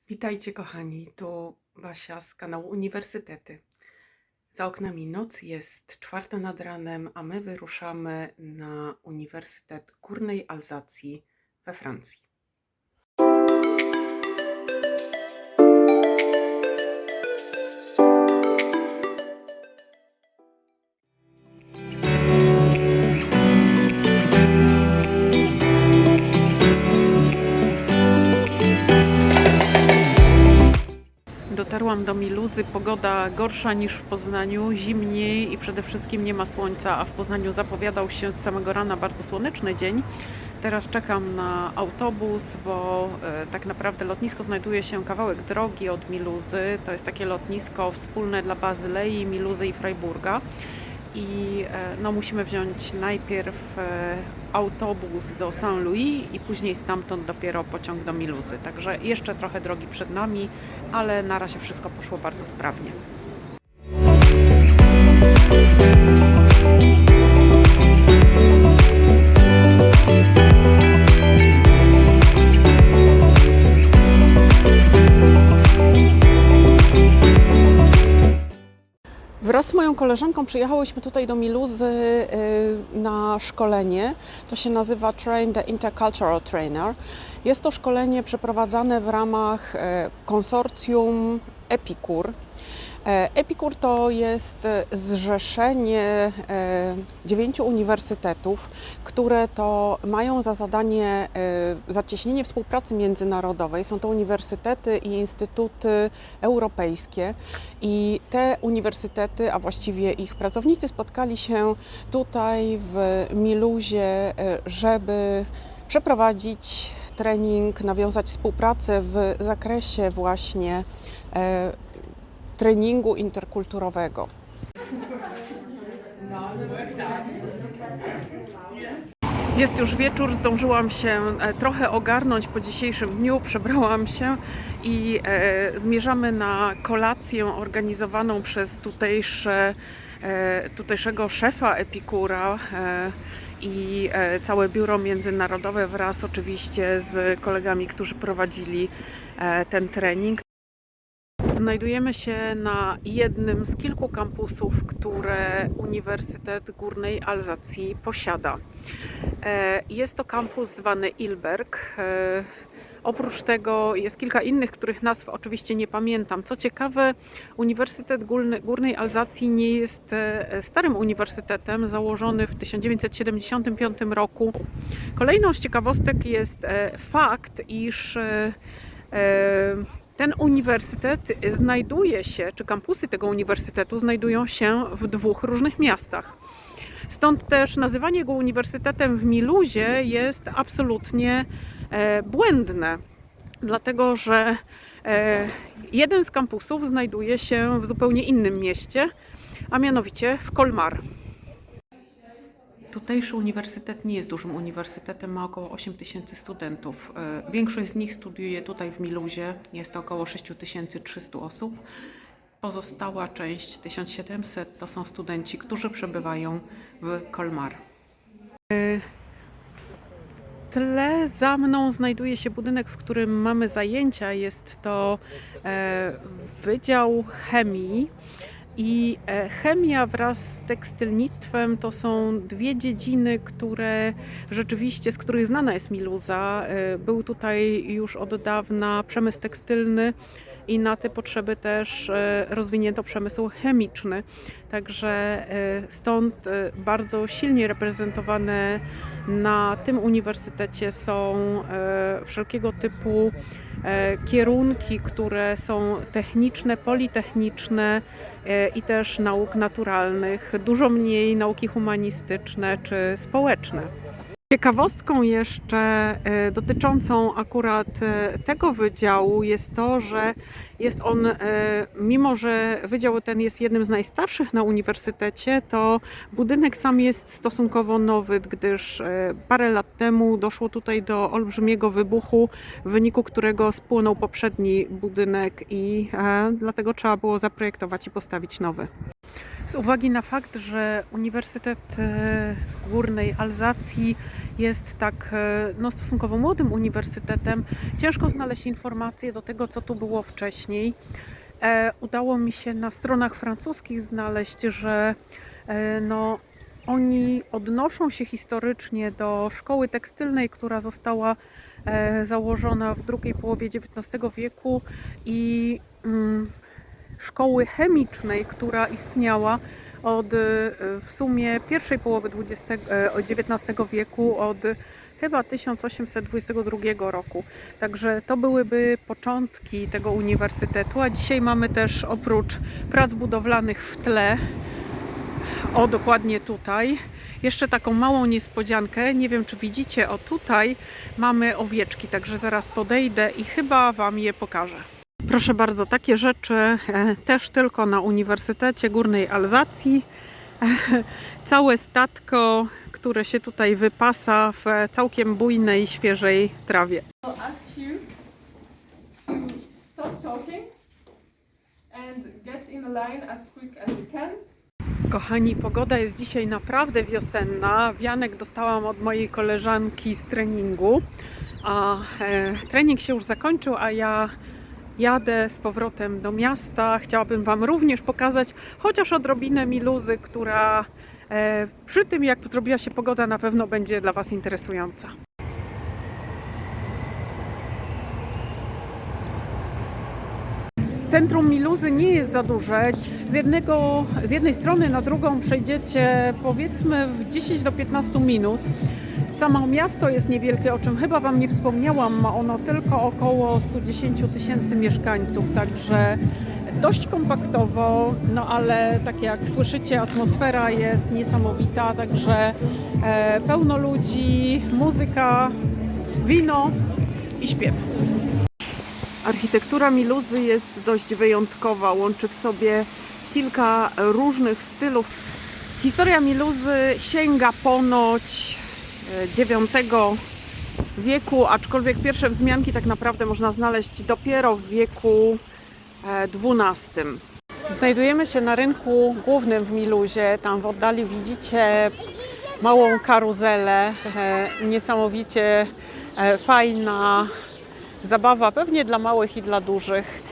Witajcie kochani, tu Basia z kanału Uniwersytety. Za oknami noc, jest 4 nad ranem, a my wyruszamy na Uniwersytet Górnej Alzacji we Francji. Dotarłam do Miluzy, pogoda gorsza niż w Poznaniu, zimniej i przede wszystkim nie ma słońca, a w Poznaniu zapowiadał się z samego rana bardzo słoneczny dzień. Teraz czekam na autobus, bo tak naprawdę lotnisko znajduje się kawałek drogi od Miluzy. To jest takie lotnisko wspólne dla Bazylei, Miluzy i Freiburga. I musimy wziąć najpierw autobus do Saint-Louis i później stamtąd dopiero pociąg do Miluzy. Także jeszcze trochę drogi przed nami, ale na razie wszystko poszło bardzo sprawnie. Wraz z moją koleżanką przyjechałyśmy tutaj do Miluzy na szkolenie. To się nazywa Train the Intercultural Trainer. Jest to szkolenie przeprowadzane w ramach konsorcjum Epicur. Epicur to jest zrzeszenie 9 uniwersytetów, które to mają za zadanie zacieśnienie współpracy międzynarodowej. Są to uniwersytety i instytuty europejskie i te uniwersytety, a właściwie ich pracownicy spotkali się tutaj w Miluzie, żeby przeprowadzić trening, nawiązać współpracę w zakresie właśnie treningu interkulturowego. Jest już wieczór, zdążyłam się trochę ogarnąć po dzisiejszym dniu, przebrałam się i zmierzamy na kolację organizowaną przez tutejszego szefa Epicura i całe biuro międzynarodowe wraz oczywiście z kolegami, którzy prowadzili ten trening. Znajdujemy się na jednym z kilku kampusów, które Uniwersytet Górnej Alzacji posiada. Jest to kampus zwany Ilberg. Oprócz tego jest kilka innych, których nazw oczywiście nie pamiętam. Co ciekawe, Uniwersytet Górnej Alzacji nie jest starym uniwersytetem, założony w 1975 roku. Kolejną z ciekawostek jest fakt, iż ten uniwersytet znajduje się, czy kampusy tego uniwersytetu znajdują się w 2 różnych miastach. Stąd też nazywanie go uniwersytetem w Miluzie jest absolutnie błędne, dlatego że jeden z kampusów znajduje się w zupełnie innym mieście, a mianowicie w Colmar. Tutejszy uniwersytet nie jest dużym uniwersytetem, ma około 8000 studentów. Większość z nich studiuje tutaj w Miluzie, jest to około 6300 osób. Pozostała część, 1700, to są studenci, którzy przebywają w Colmar. W tle za mną znajduje się budynek, w którym mamy zajęcia. Jest to Wydział Chemii. I chemia wraz z tekstylnictwem to są 2 dziedziny, które rzeczywiście, z których znana jest Miluza. Był tutaj już od dawna przemysł tekstylny i na te potrzeby też rozwinięto przemysł chemiczny. Także stąd bardzo silnie reprezentowane na tym uniwersytecie są wszelkiego typu kierunki, które są techniczne, politechniczne i też nauk naturalnych, dużo mniej nauki humanistyczne czy społeczne. Ciekawostką jeszcze dotyczącą akurat tego wydziału jest to, że jest on, mimo że wydział ten jest jednym z najstarszych na uniwersytecie, to budynek sam jest stosunkowo nowy, gdyż parę lat temu doszło tutaj do olbrzymiego wybuchu, w wyniku którego spłonął poprzedni budynek i dlatego trzeba było zaprojektować i postawić nowy. Z uwagi na fakt, że Uniwersytet Górnej Alzacji jest tak no, stosunkowo młodym uniwersytetem, ciężko znaleźć informacje do tego, co tu było wcześniej. Udało mi się na stronach francuskich znaleźć, że no, oni odnoszą się historycznie do szkoły tekstylnej, która została założona w drugiej połowie XIX wieku i szkoły chemicznej, która istniała od w sumie pierwszej połowy XIX wieku, od chyba 1822 roku. Także to byłyby początki tego uniwersytetu, a dzisiaj mamy też oprócz prac budowlanych w tle, o dokładnie tutaj, jeszcze taką małą niespodziankę, nie wiem czy widzicie, o tutaj mamy owieczki, także zaraz podejdę i chyba Wam je pokażę. Proszę bardzo, takie rzeczy też tylko na Uniwersytecie Górnej Alzacji. Całe statko, które się tutaj wypasa w całkiem bujnej, świeżej trawie. Kochani, pogoda jest dzisiaj naprawdę wiosenna. Wianek dostałam od mojej koleżanki z treningu. Trening się już zakończył, a ja jadę z powrotem do miasta. Chciałabym Wam również pokazać chociaż odrobinę Miluzy, która przy tym jak zrobiła się pogoda na pewno będzie dla Was interesująca. Centrum Miluzy nie jest za duże. Z jednej strony na drugą przejdziecie powiedzmy w 10 do 15 minut. Samo miasto jest niewielkie, o czym chyba Wam nie wspomniałam. Ma ono tylko około 110 000 mieszkańców, także dość kompaktowo, no ale tak jak słyszycie, atmosfera jest niesamowita, także pełno ludzi, muzyka, wino i śpiew. Architektura Miluzy jest dość wyjątkowa, łączy w sobie kilka różnych stylów. Historia Miluzy sięga ponoć IX wieku, aczkolwiek pierwsze wzmianki tak naprawdę można znaleźć dopiero w wieku XII. Znajdujemy się na rynku głównym w Miluzie. Tam w oddali widzicie małą karuzelę, niesamowicie fajna zabawa, pewnie dla małych i dla dużych.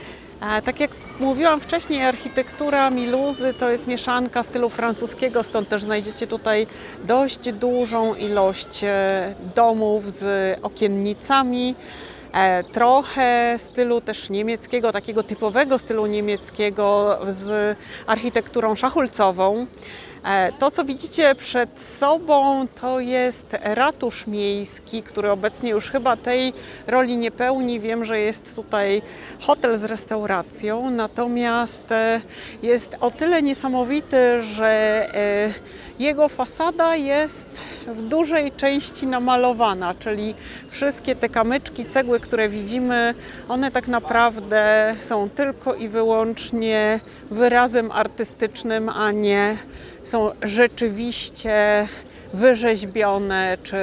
Tak jak mówiłam wcześniej, architektura Miluzy to jest mieszanka stylu francuskiego, stąd też znajdziecie tutaj dość dużą ilość domów z okiennicami, trochę stylu też niemieckiego, takiego typowego stylu niemieckiego z architekturą szachulcową. To, co widzicie przed sobą, to jest ratusz miejski, który obecnie już chyba tej roli nie pełni. Wiem, że jest tutaj hotel z restauracją, natomiast jest o tyle niesamowity, że jego fasada jest w dużej części namalowana, czyli wszystkie te kamyczki, cegły, które widzimy, one tak naprawdę są tylko i wyłącznie wyrazem artystycznym, a nie są rzeczywiście wyrzeźbione czy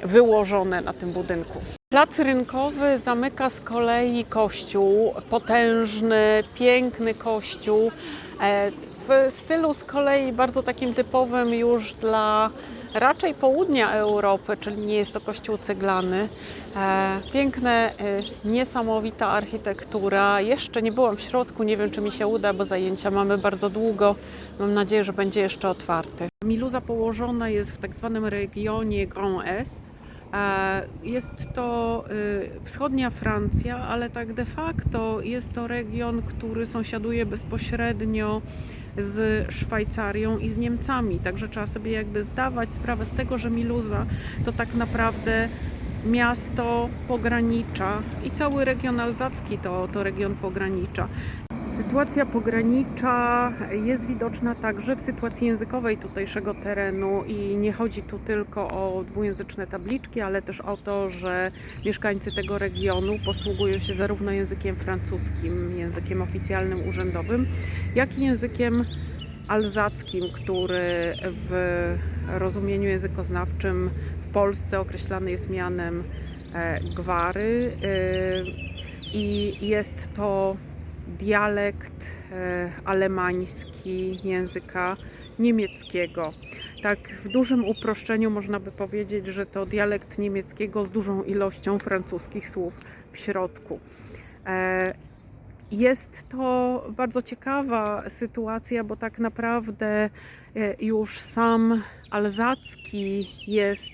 wyłożone na tym budynku. Plac rynkowy zamyka z kolei kościół, potężny, piękny kościół, w stylu z kolei bardzo takim typowym już dla raczej południa Europy, czyli nie jest to kościół ceglany. Piękne, niesamowita architektura. Jeszcze nie byłam w środku, nie wiem czy mi się uda, bo zajęcia mamy bardzo długo. Mam nadzieję, że będzie jeszcze otwarty. Miluza położona jest w tak zwanym regionie Grand Est. Jest to wschodnia Francja, ale tak de facto jest to region, który sąsiaduje bezpośrednio z Szwajcarią i z Niemcami. Także trzeba sobie jakby zdawać sprawę z tego, że Miluza to tak naprawdę miasto pogranicza i cały region alzacki to region pogranicza. Sytuacja pogranicza jest widoczna także w sytuacji językowej tutejszego terenu i nie chodzi tu tylko o dwujęzyczne tabliczki, ale też o to, że mieszkańcy tego regionu posługują się zarówno językiem francuskim, językiem oficjalnym, urzędowym, jak i językiem alzackim, który w rozumieniu językoznawczym w Polsce określany jest mianem gwary i jest to dialekt alemański języka niemieckiego. Tak w dużym uproszczeniu można by powiedzieć, że to dialekt niemieckiego z dużą ilością francuskich słów w środku. Jest to bardzo ciekawa sytuacja, bo tak naprawdę już sam alzacki jest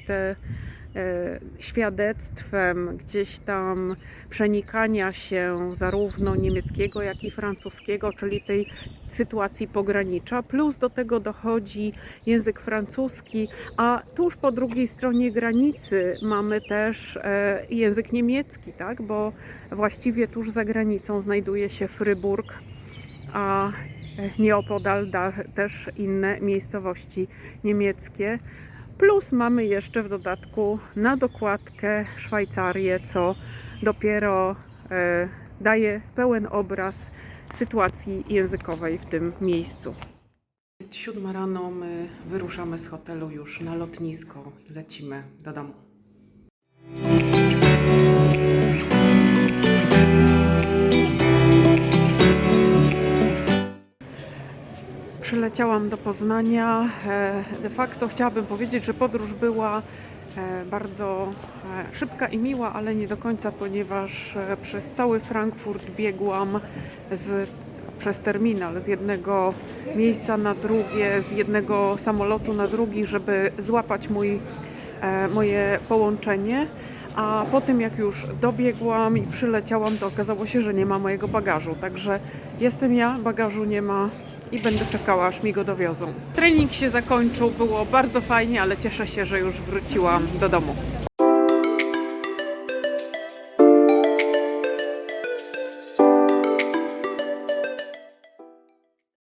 świadectwem gdzieś tam przenikania się zarówno niemieckiego, jak i francuskiego, czyli tej sytuacji pogranicza. Plus do tego dochodzi język francuski, a tuż po drugiej stronie granicy mamy też język niemiecki, tak? Bo właściwie tuż za granicą znajduje się Fryburg, a nieopodal też inne miejscowości niemieckie. Plus mamy jeszcze w dodatku na dokładkę Szwajcarię, co dopiero daje pełen obraz sytuacji językowej w tym miejscu. Jest 7 rano, my wyruszamy z hotelu już na lotnisko i lecimy do domu. Przyleciałam do Poznania. De facto chciałabym powiedzieć, że podróż była bardzo szybka i miła, ale nie do końca, ponieważ przez cały Frankfurt biegłam przez terminal z jednego miejsca na drugie, z jednego samolotu na drugi, żeby złapać moje połączenie. A po tym, jak już dobiegłam i przyleciałam, to okazało się, że nie ma mojego bagażu. Także jestem ja, bagażu nie ma i będę czekała, aż mi go dowiozą. Trening się zakończył, było bardzo fajnie, ale cieszę się, że już wróciłam do domu.